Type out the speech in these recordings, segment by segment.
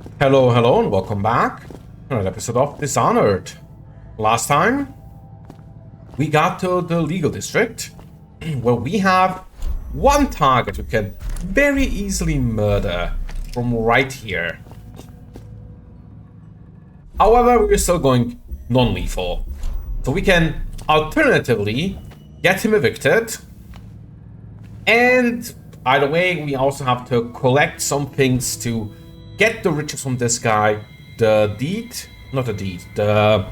Hello, hello, and welcome back to another episode of Dishonored. Last time, we got to the legal district, where we have one target we can very easily murder from right here. However, we're still going non-lethal, so we can alternatively get him evicted, and either way, we also have to collect some things to get the riches from this guy, the deed, not the deed, the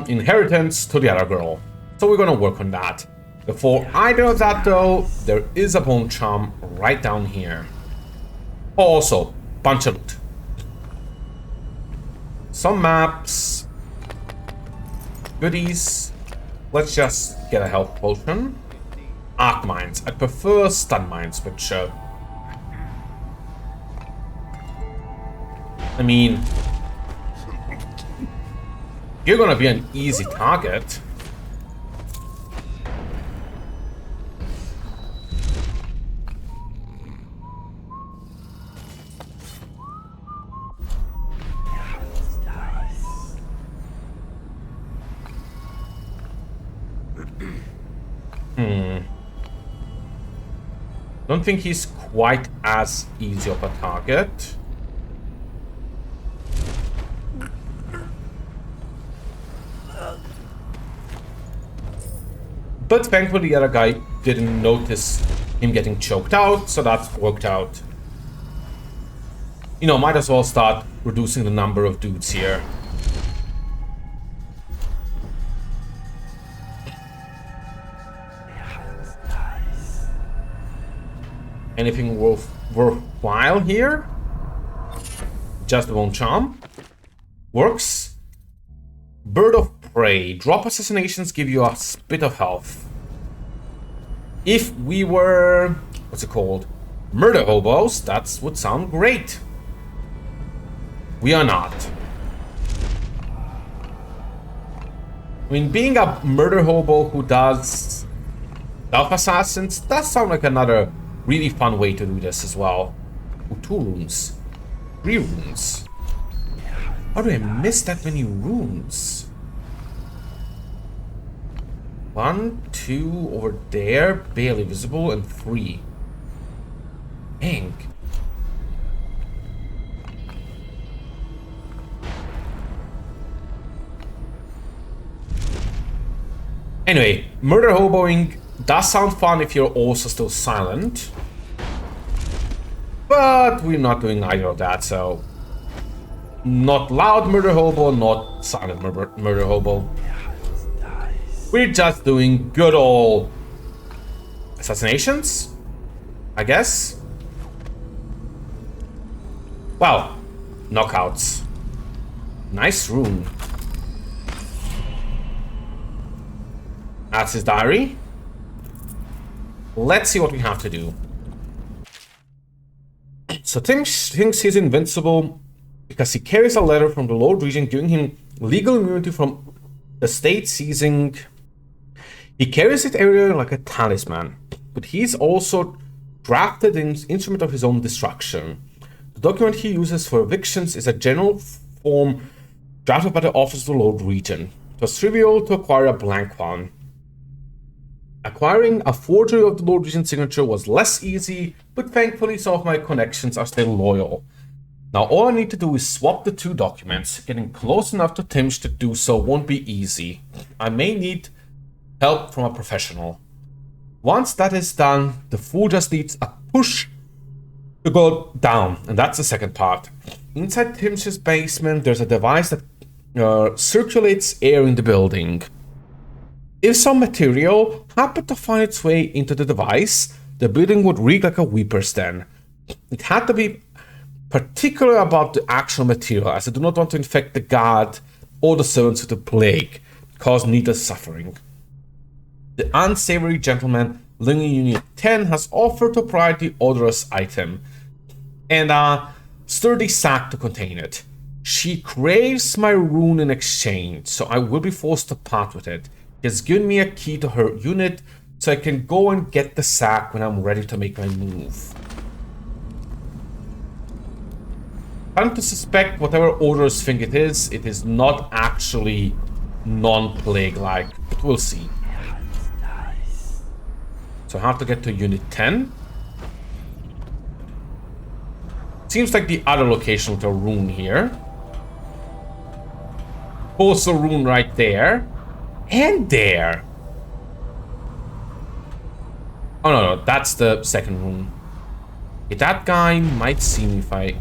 inheritance to the other girl. So we're gonna work on that. Before I do that though, there is a bone charm right down here. Also, bunch of loot. Some maps, goodies. Let's just get a health potion. Arc mines. I prefer stun mines, which I mean, you're gonna be an easy target. Don't think he's quite as easy of a target. But thankfully the other guy didn't notice him getting choked out, so that's worked out. You know, might as well start reducing the number of dudes here. Anything worthwhile here? Just one charm. Works. Bird of Prey. Drop assassinations give you a bit of health. If we were, what's it called? Murder hobos, that would sound great. We are not. I mean, being a murder hobo who does stealth assassins does sound like another really fun way to do this as well. Ooh, 2 runes. 3 runes. How do I miss that many runes? 1, 2 over there, barely visible, and 3. Dang. Anyway, murder hoboing does sound fun if you're also still silent. But we're not doing either of that, so... Not loud murder hobo, not silent murder hobo. We're just doing good old assassinations, I guess. Wow, knockouts. Nice rune. That's his diary. Let's see what we have to do. So Tim thinks he's invincible because he carries a letter from the Lord Regent giving him legal immunity from the state seizing. He carries it everywhere like a talisman, but he's also drafted an instrument of his own destruction. The document he uses for evictions is a general form drafted by the office of the Lord Regent. It was trivial to acquire a blank one. Acquiring a forgery of the Lord Regent's signature was less easy, but thankfully some of my connections are still loyal. Now all I need to do is swap the 2 documents. Getting close enough to Timsh to do so won't be easy. I may need help from a professional. Once that is done, the fool just needs a push to go down, and that's the second part. Inside Timsh's basement, there's a device that circulates air in the building. If some material happened to find its way into the device, the building would reek like a weeper's den. It had to be particular about the actual material, as I do not want to infect the guard or the servants with the plague, cause needless suffering. The unsavory gentleman living in Unit 10 has offered to provide the odorous item and a sturdy sack to contain it. She craves my rune in exchange, so I will be forced to part with it. She has given me a key to her unit, so I can go and get the sack when I'm ready to make my move. Time to suspect whatever orders think it is not actually non-plague-like, but we'll see. So I have to get to Unit 10. Seems like the other location with a rune here. Also rune right there. And there. Oh no, that's the second rune. Okay, that guy might see me if I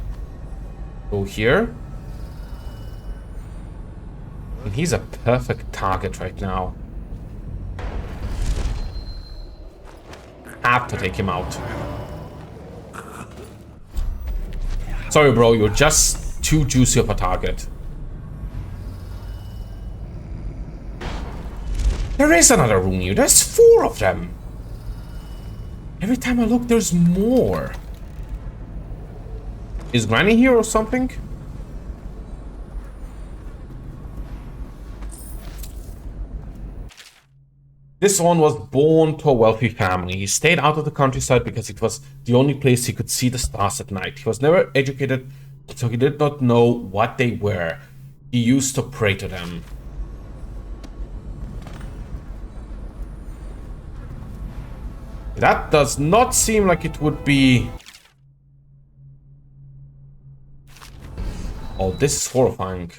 go here. And he's a perfect target right now. Have to take him out. Sorry, bro, you're just too juicy of a target. There is another room here. There's 4 of them. Every time I look, there's more. Is Granny here or something? This one was born to a wealthy family. He stayed out of the countryside because it was the only place he could see the stars at night. He was never educated, so he did not know what they were. He used to pray to them. That does not seem like it would be... Oh, this is horrifying.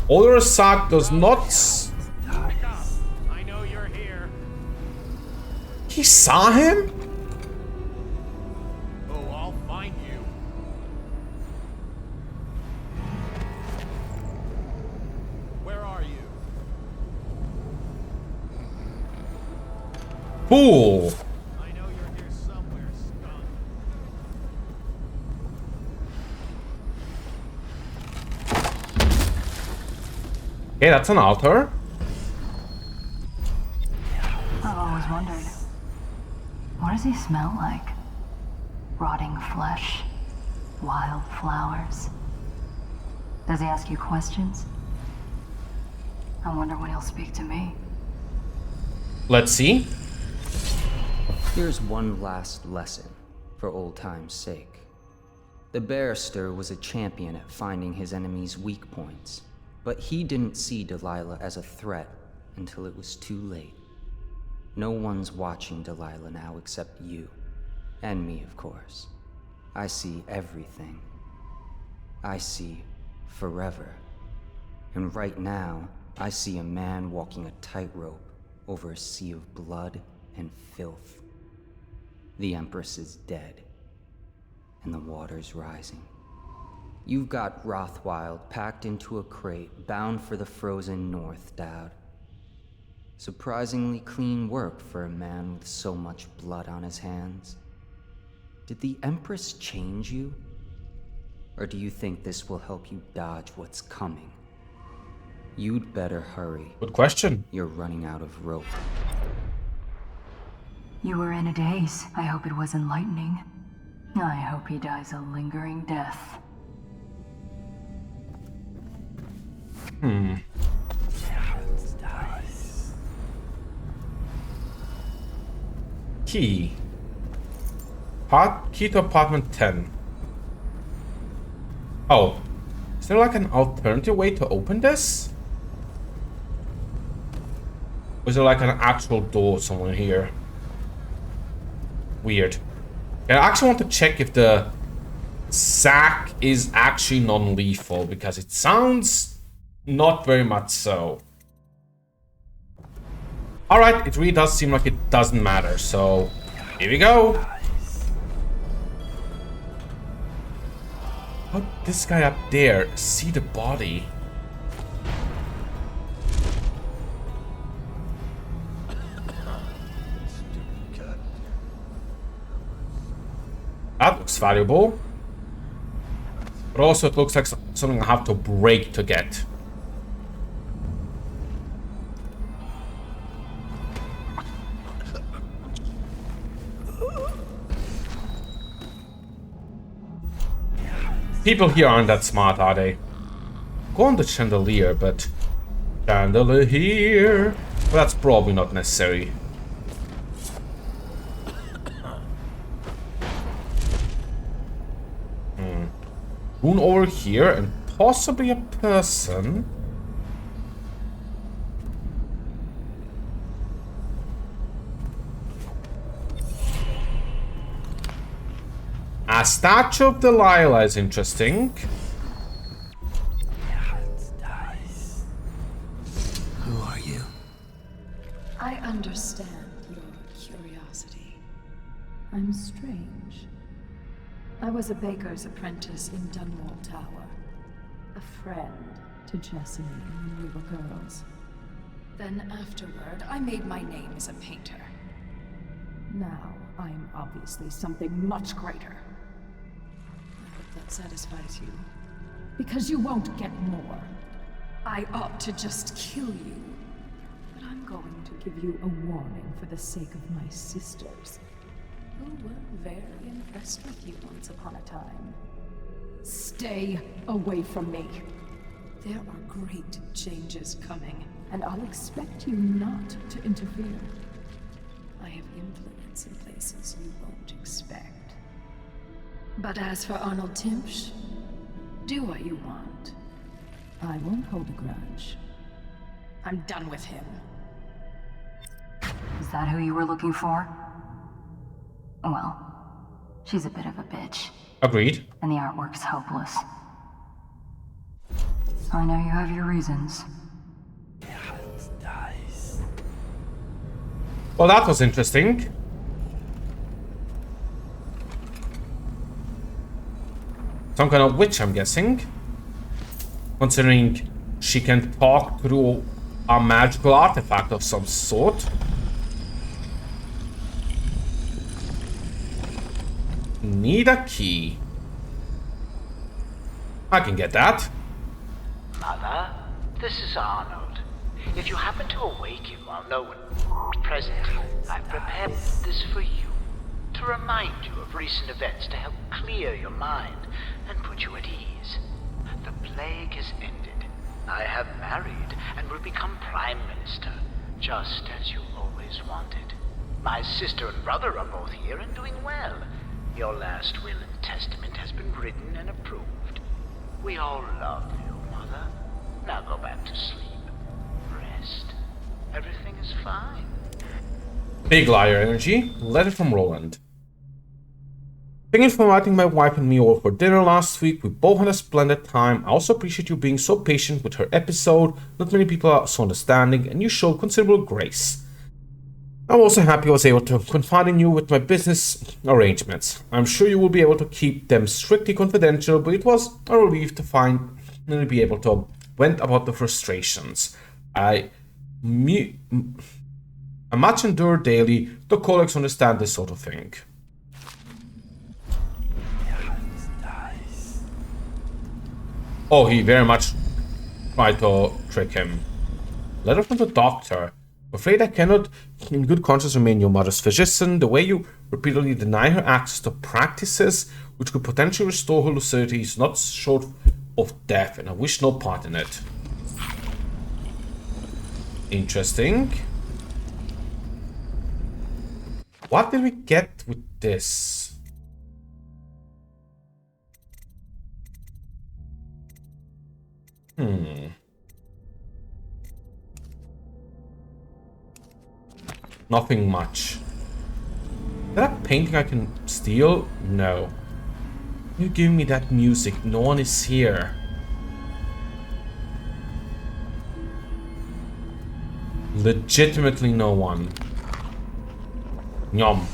Olorasat does not... I know you're here. He saw him? Oh, I'll find you. Where are you? Fool! I know you're here somewhere, skunk. Okay, that's an altar. I've always wondered, what does he smell like? Rotting flesh? Wild flowers? Does he ask you questions? I wonder when he'll speak to me. Let's see. Here's one last lesson, for old time's sake. The barrister was a champion at finding his enemies' weak points, but he didn't see Delilah as a threat until it was too late. No one's watching Delilah now except you. And me, of course. I see everything. I see forever. And right now, I see a man walking a tightrope over a sea of blood and filth. The Empress is dead, and the water's rising. You've got Rothwild packed into a crate, bound for the frozen north, Dowd. Surprisingly clean work for a man with so much blood on his hands. Did the Empress change you? Or do you think this will help you dodge what's coming? You'd better hurry. Good question. You're running out of rope. You were in a daze. I hope it was enlightening. I hope he dies a lingering death. Key. Key to apartment 10. Oh. Is there like an alternative way to open this? Or is there like an actual door somewhere here? Weird. And I actually want to check if the sack is actually non-lethal, because it sounds not very much so. Alright, it really does seem like it doesn't matter, so here we go. How did this guy up there see the body? That looks valuable. But also it looks like something I have to break to get. People here aren't that smart, are they? Go on the chandelier, but... Chandelier here... Well, that's probably not necessary. Rune over here and possibly a person. A statue of Delilah is interesting. Who are you? I understand your curiosity. I'm strange. I was a baker's apprentice in Dunwall Tower. A friend to Jessamine when we were girls. Then afterward, I made my name as a painter. Now, I'm obviously something much greater. I hope that satisfies you. Because you won't get more. I ought to just kill you. But I'm going to give you a warning for the sake of my sisters, who were very impressed with you once upon a time. Stay away from me. There are great changes coming, and I'll expect you not to interfere. I have influence in places you won't expect. But as for Arnold Timpsch, do what you want. I won't hold a grudge. I'm done with him. Is that who you were looking for? Well, she's a bit of a bitch, Agreed. and the artwork's hopeless. I know you have your reasons. Well, that was interesting. Some kind of witch, I'm guessing. Considering she can talk through a magical artifact of some sort. Need a key. I can get that. Mother, this is Arnold. If you happen to awaken while no one is present, I've prepared this for you, to remind you of recent events to help clear your mind and put you at ease. The plague is ended. I have married and will become Prime Minister, just as you always wanted. My sister and brother are both here and doing well. Your last will and testament has been written and approved. We all love you, Mother. Now go back to sleep. Rest. Everything is fine. Big liar energy. Letter from Roland. Thank you for inviting my wife and me over for dinner last week. We both had a splendid time. I also appreciate you being so patient with her episode. Not many people are so understanding, and you showed considerable grace. I'm also happy I was able to confide in you with my business arrangements. I'm sure you will be able to keep them strictly confidential, but it was a relief to finally be able to vent about the frustrations I much endure daily. The colleagues understand this sort of thing. Oh, he very much tried to trick him. Letter from the doctor. I'm afraid I cannot in good conscience remain your mother's physician. The way you repeatedly deny her access to practices which could potentially restore her lucidity is not short of death, and I wish no part in it. Interesting. What did we get with this? Nothing much. Is that a painting I can steal? No. You give me that music. No one is here. Legitimately no one. Yum.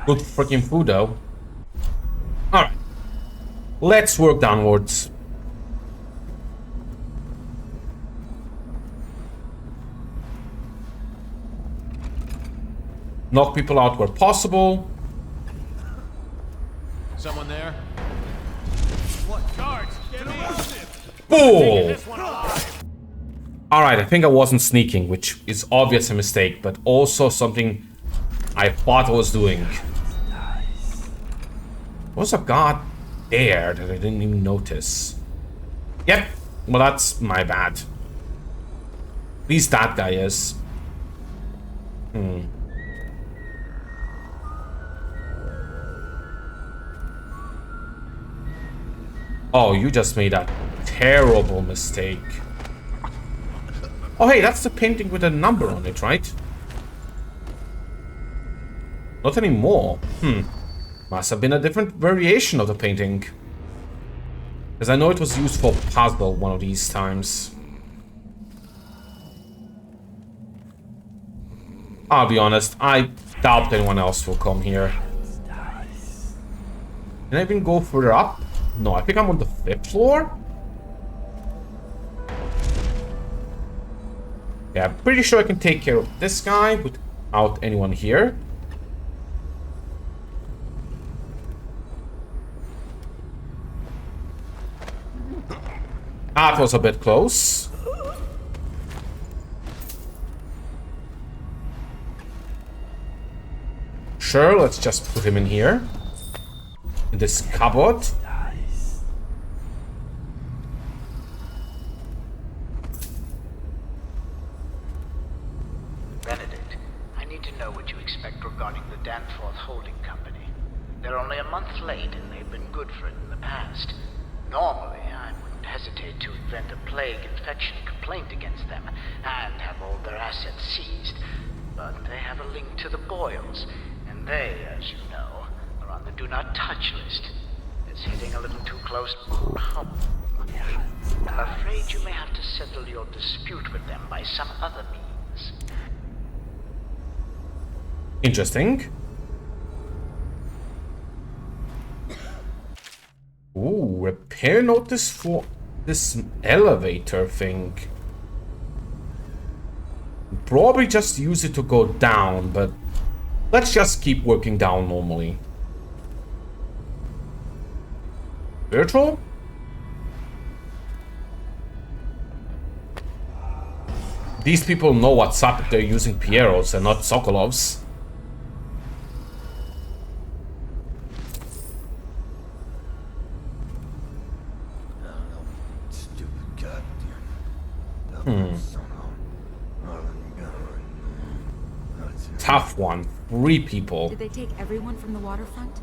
Good freaking food though. Alright. Let's work downwards. Knock people out where possible. Someone there? What? Guards, get around him! Bull! This one alive! Alright, I think I wasn't sneaking, which is obvious a mistake, but also something I thought I was doing. There was a guard there that I didn't even notice. Yep, well that's my bad. At least that guy is. Oh, you just made a terrible mistake. Oh, hey, that's the painting with a number on it, right? Not anymore. Must have been a different variation of the painting. Because I know it was used for puzzle one of these times. I'll be honest, I doubt anyone else will come here. Can I even go further up? No, I think I'm on the 5th floor. Yeah, I'm pretty sure I can take care of this guy without anyone here. That was a bit close. Sure, let's just put him in here. In this cupboard. Benedict, I need to know what you expect regarding the Danforth Holding Company. They're only a month late and they've been good for it in the past. Normally, I wouldn't hesitate to invent a plague infection complaint against them and have all their assets seized. But they have a link to the Boyles, and they, as you know, are on the do not touch list. It's hitting a little too close home. I'm afraid you may have to settle your dispute with them by some other means. Interesting. Ooh, repair notice for this elevator thing. Probably just use it to go down, but let's just keep working down normally. Virtual? These people know what's up if they're using Pierots and not Sokolovs. Tough one. 3 people. Did they take everyone from the waterfront?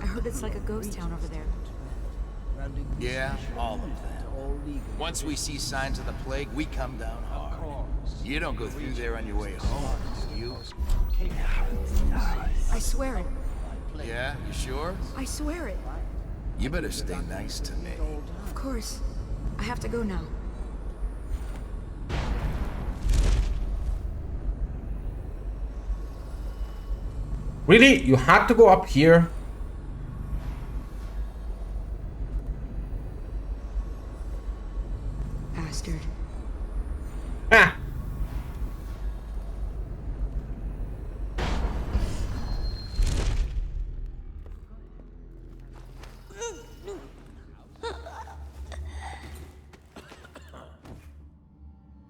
I heard it's like a ghost town over there. Yeah, all of them. Once we see signs of the plague, we come down hard. You don't go through there on your way home, do you? I swear it. Yeah, you sure? I swear it. You better stay nice to me. Of course. I have to go now. Really? You had to go up here? Bastard. Ah.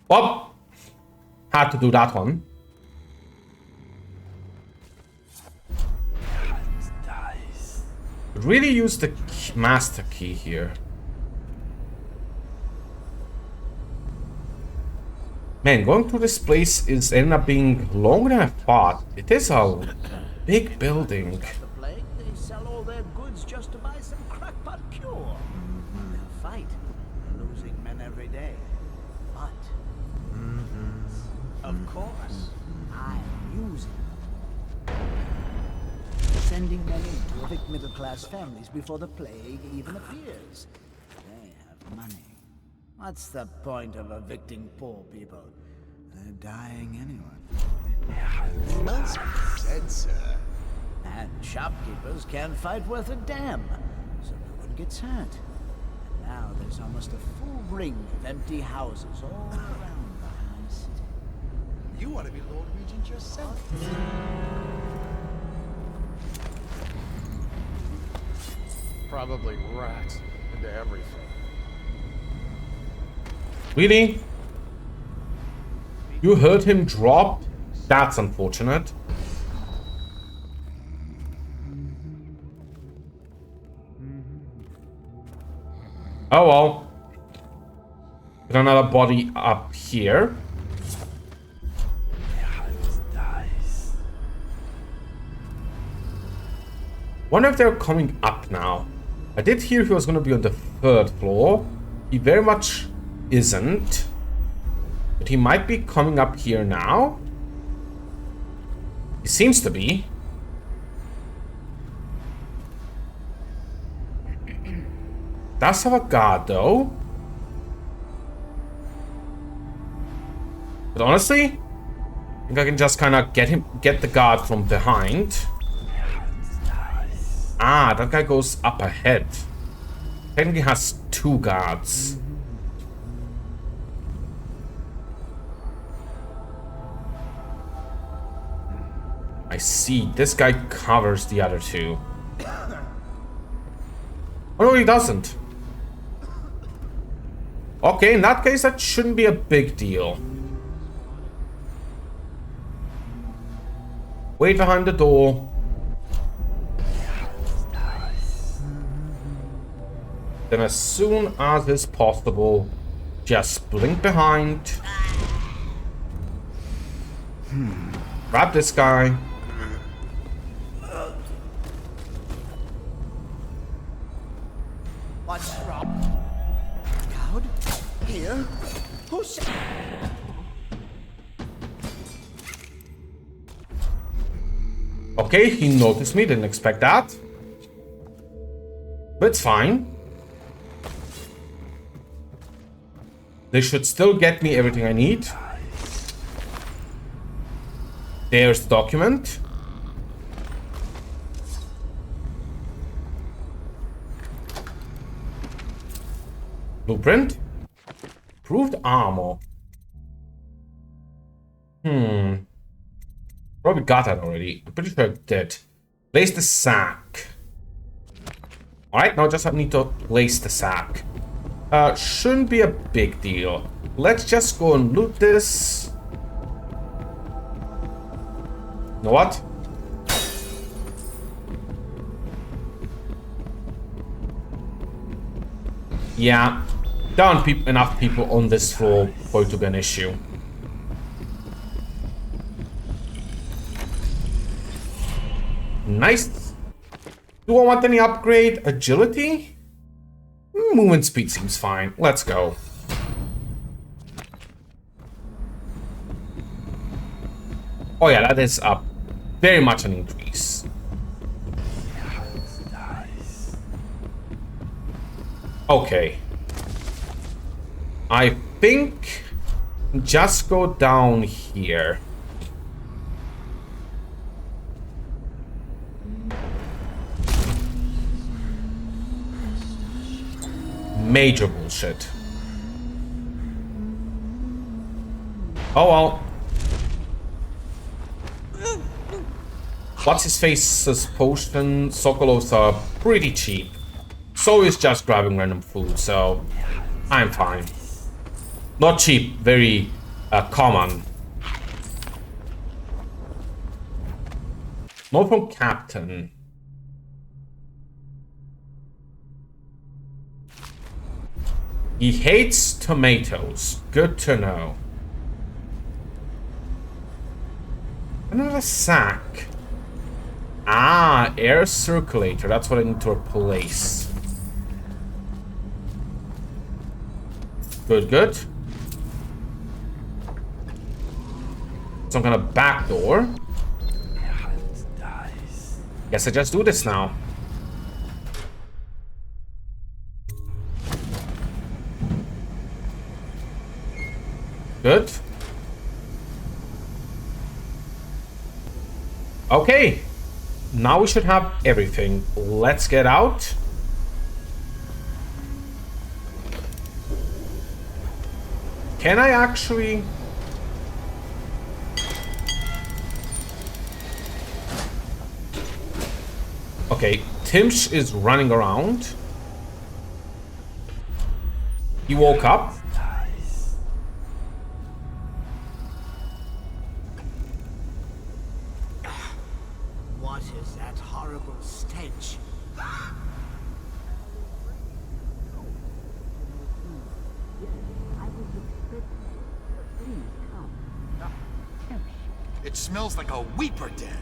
Well, had to do that one. Really use the master key here. Man, going through this place is ended up being longer than I thought. It is a big building. The plague, they sell all their goods just to buy some crackpot cure. They'll fight, losing men every day. But, of course, I'm using them. Sending men in to evict middle-class families before the plague even appears. They have money. What's the point of evicting poor people? They're dying anyway. Well said, sir. And shopkeepers can't fight worth a damn, so no one gets hurt. And now there's almost a full ring of empty houses all around the high city. You want to be Lord Regent yourself. Probably rats into everything. Really? You heard him drop? That's unfortunate. Oh well. Got another body up here. Wonder if they're coming up now. I did hear he was going to be on the 3rd floor. He very much isn't. But he might be coming up here now. He seems to be. Does have a guard though. But honestly, I think I can just kind of get the guard from behind. Ah, that guy goes up ahead. Technically has 2 guards. I see. This guy covers the other 2. Oh no, he doesn't. Okay, in that case, that shouldn't be a big deal. Wait behind the door. Then as soon as is possible, just blink behind. Grab this guy. What's wrong? Cloud? Here? Who's... Okay, he noticed me, didn't expect that. But it's fine. They should still get me everything I need. There's the document. Blueprint. Proved armor. Probably got that already. I'm pretty sure I did. Place the sack. Alright, now just need to place the sack. Shouldn't be a big deal. Let's just go and loot this. You know what? Yeah, there aren't enough people on this floor for it to be an issue. Nice. Do I want any upgrade? Agility? Movement speed seems fine. Let's go. Oh yeah, that is up very much an increase. Okay. I think just go down here. Major bullshit. Oh well. What's his face's potion? Sokolovs are pretty cheap. So is just grabbing random food, so I'm fine. Not cheap, very common. Note from Captain. He hates tomatoes. Good to know. Another sack. Ah, air circulator. That's what I need to replace. Good, good. Some kind of back door. Guess I just do this now. Good. Okay. Now we should have everything. Let's get out. Can I actually... Okay, Timsh is running around. He woke up. What is that horrible stench? It smells like a weeper den.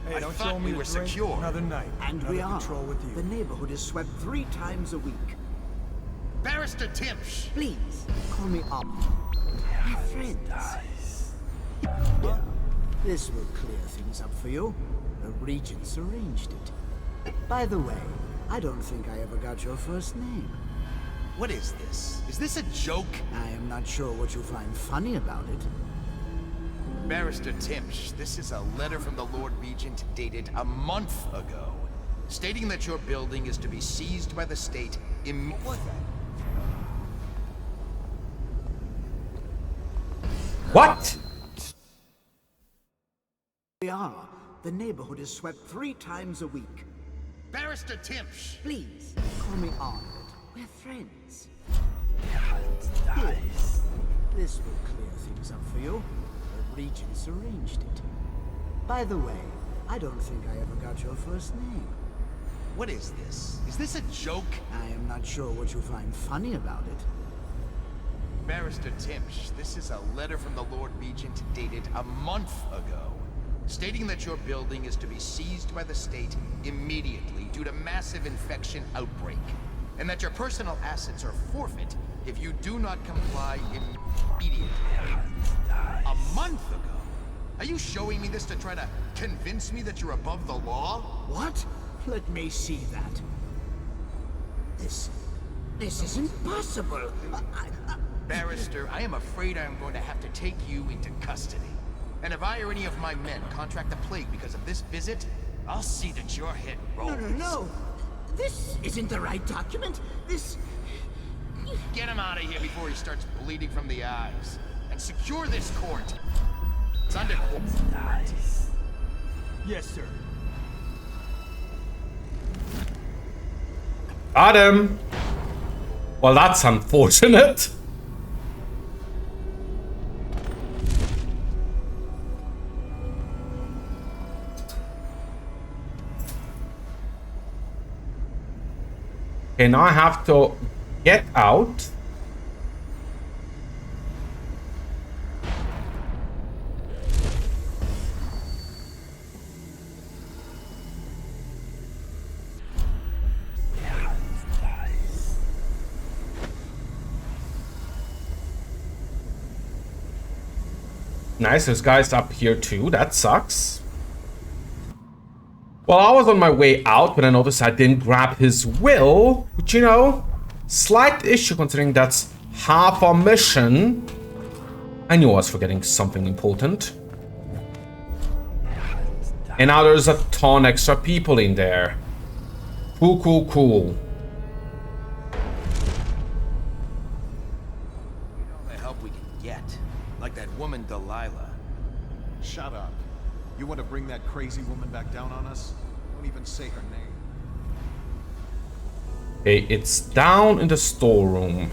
Hey, I don't thought show me we were a drink. secure. Another night. And Another we are. patrol with you. The neighborhood is swept 3 times a week. Barrister Timsh! Please, call me up. My friends. Yeah, this will clear things up for you. The Regents arranged it. By the way, I don't think I ever got your first name. What is this? Is this a joke? I am not sure what you find funny about it. Barrister Timsh, this is a letter from the Lord Regent dated a month ago, stating that your building is to be seized by the state immediately. What? We are. The neighborhood is swept 3 times a week. Barrister Timsh! Please, call me Arnold. We're friends. Here. This will clear things up for you. The Regents arranged it. By the way, I don't think I ever got your first name. What is this? Is this a joke? I am not sure what you find funny about it. Barrister Timsh, this is a letter from the Lord Regent dated a month ago, stating that your building is to be seized by the state immediately due to massive infection outbreak, and that your personal assets are forfeit if you do not comply immediately. A month ago? Are you showing me this to try to convince me that you're above the law? What? Let me see that. This isn't possible. Barrister, I am afraid I am going to have to take you into custody. And if I or any of my men contract the plague because of this visit, I'll see that your head rolls. No. This isn't the right document. This... Get him out of here before he starts bleeding from the eyes. And secure this court. It's under court. Yes, sir. Got him. Well, that's unfortunate. Okay, now I have to get out. Nice, there's guys up here too. That sucks. Well, I was on my way out when I noticed I didn't grab his will, which, you know, slight issue considering that's half our mission. I knew I was forgetting something important. And now there's a ton extra people in there. Cool. All the help we can get. Like that woman Delilah. Shut up. You want to bring that crazy woman back down on us? Don't even say her name. Okay, it's down in the storeroom.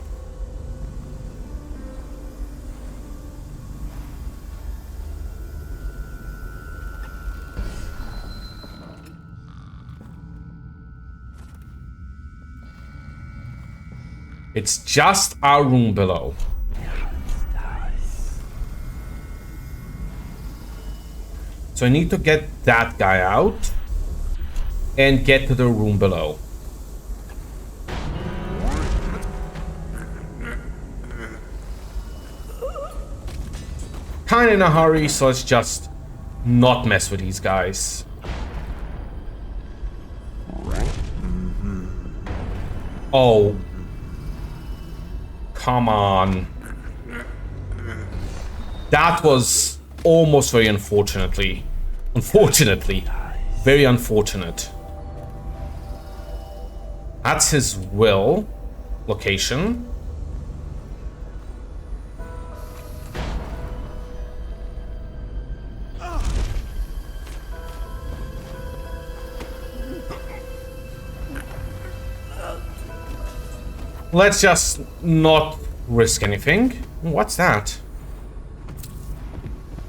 It's just our room below. So I need to get that guy out and get to the room below. Kinda in a hurry, so let's just not mess with these guys. Oh. Come on. That was almost very unfortunately. Very unfortunate. That's his will. Location. Let's just not risk anything. What's that?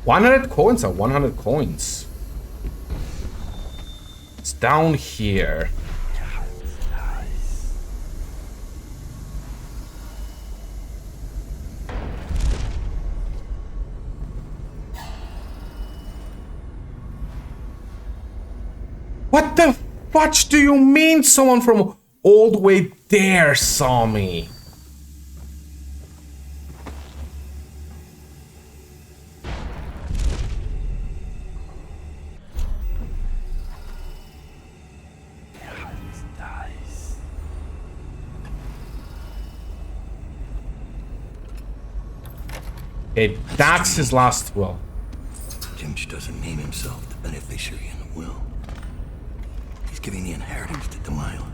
100 coins are 100 coins. It's down here. What the fudge do you mean someone from all the way there saw me? Okay, that's his last will. Timch doesn't name himself the beneficiary in the will. He's giving the inheritance to Delilah.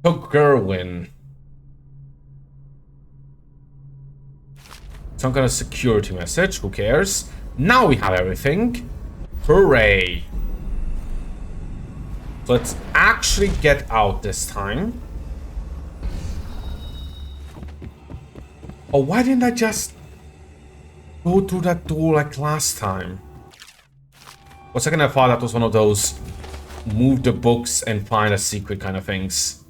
To Gerwin. Some kind of security message, who cares? Now we have everything. Hooray. So let's actually get out this time. Oh, why didn't I just go through that door like last time? For a second I thought that was one of those move the books and find a secret kind of things.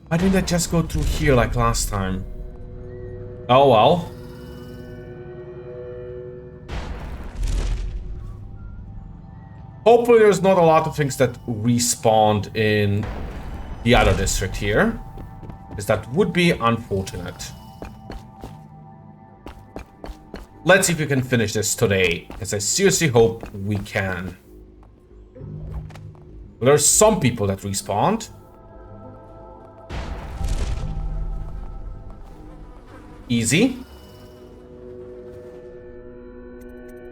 Why didn't I just go through here like last time? Oh well. Hopefully there's not a lot of things that respawned in the other district here, because that would be unfortunate. Let's see if we can finish this today, because I seriously hope we can. Well, there's some people that respawned. Easy.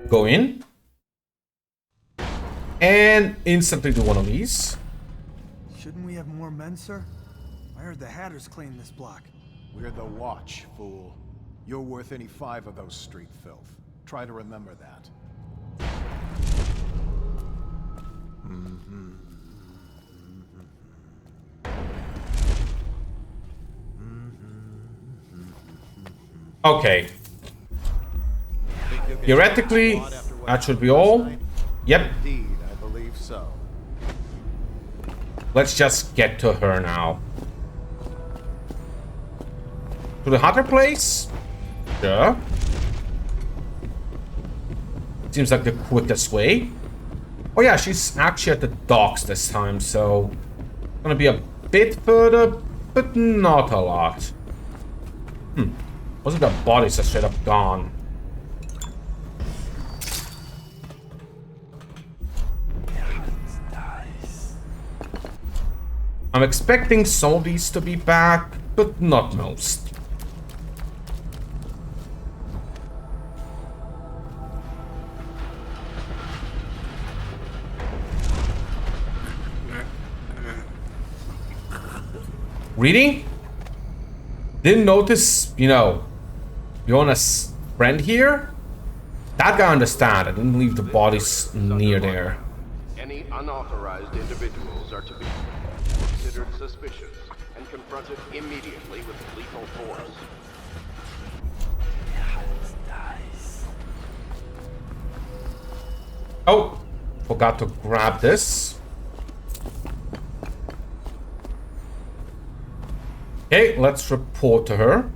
Go in. And instantly do one of these. Shouldn't we have more men, sir? I heard the Hatters claim this block. We're the Watch, fool. You're worth any 5 of those street filth. Try to remember that. Okay. Theoretically, that should be all. Yep. Indeed, I believe so. Let's just get to her now. To the Hutter place? Sure. Seems like the quickest way. Oh yeah, she's actually at the docks this time, so... Gonna be a bit further, but not a lot. Wasn't the bodies are straight up gone? I'm expecting some of these to be back, but not most. Reading? Didn't notice, you know, Jonas' friend here? That guy understand. I didn't leave the bodies near there. Any unauthorized individuals are to be considered suspicious and confronted immediately with lethal force. Oh, forgot to grab this. Okay, let's report to her.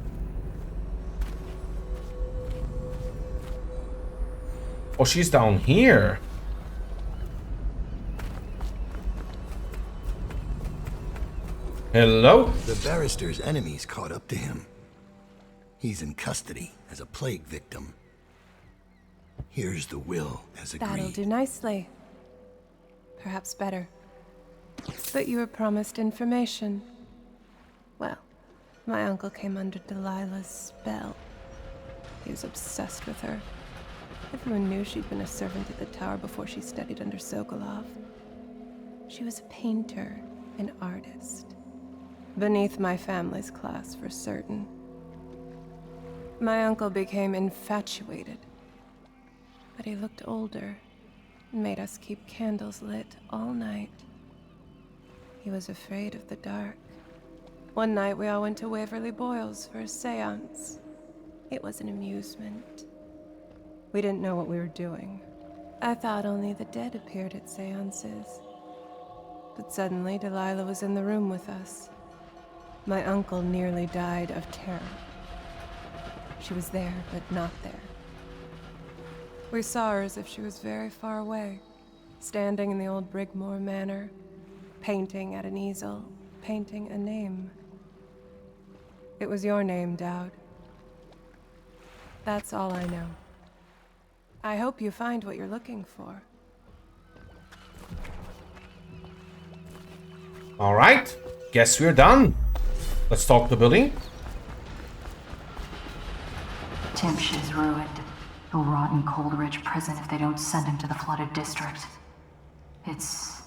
Oh, she's down here. Hello? The barrister's enemies caught up to him. He's in custody as a plague victim. Here's the will as agreed. That'll do nicely. Perhaps better. But you were promised information. Well, my uncle came under Delilah's spell. He was obsessed with her. Everyone knew she'd been a servant at the tower before she studied under Sokolov. She was a painter, an artist. Beneath my family's class, for certain. My uncle became infatuated. But he looked older and made us keep candles lit all night. He was afraid of the dark. One night we all went to Waverly Boyle's for a seance. It was an amusement. We didn't know what we were doing. I thought only the dead appeared at seances. But suddenly Delilah was in the room with us. My uncle nearly died of terror. She was there, but not there. We saw her as if she was very far away, standing in the old Brigmore Manor, painting at an easel, painting a name. It was your name, Dowd. That's all I know. I hope you find what you're looking for. All right, guess we're done. Let's talk to Billy. Timsh is ruined. He'll rot in Coldridge prison if they don't send him to the flooded district. It's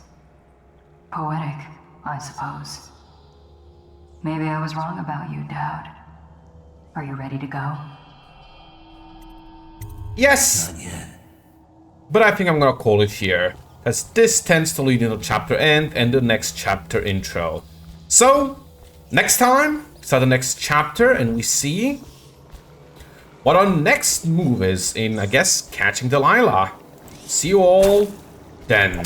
poetic, I suppose. Maybe I was wrong about you, Dowd. Are you ready to go? Yes! But I think I'm gonna call it here, as this tends to lead into chapter end and the next chapter intro. So, next time, start the next chapter and we see what our next move is in, I guess, catching Delilah. See you all then.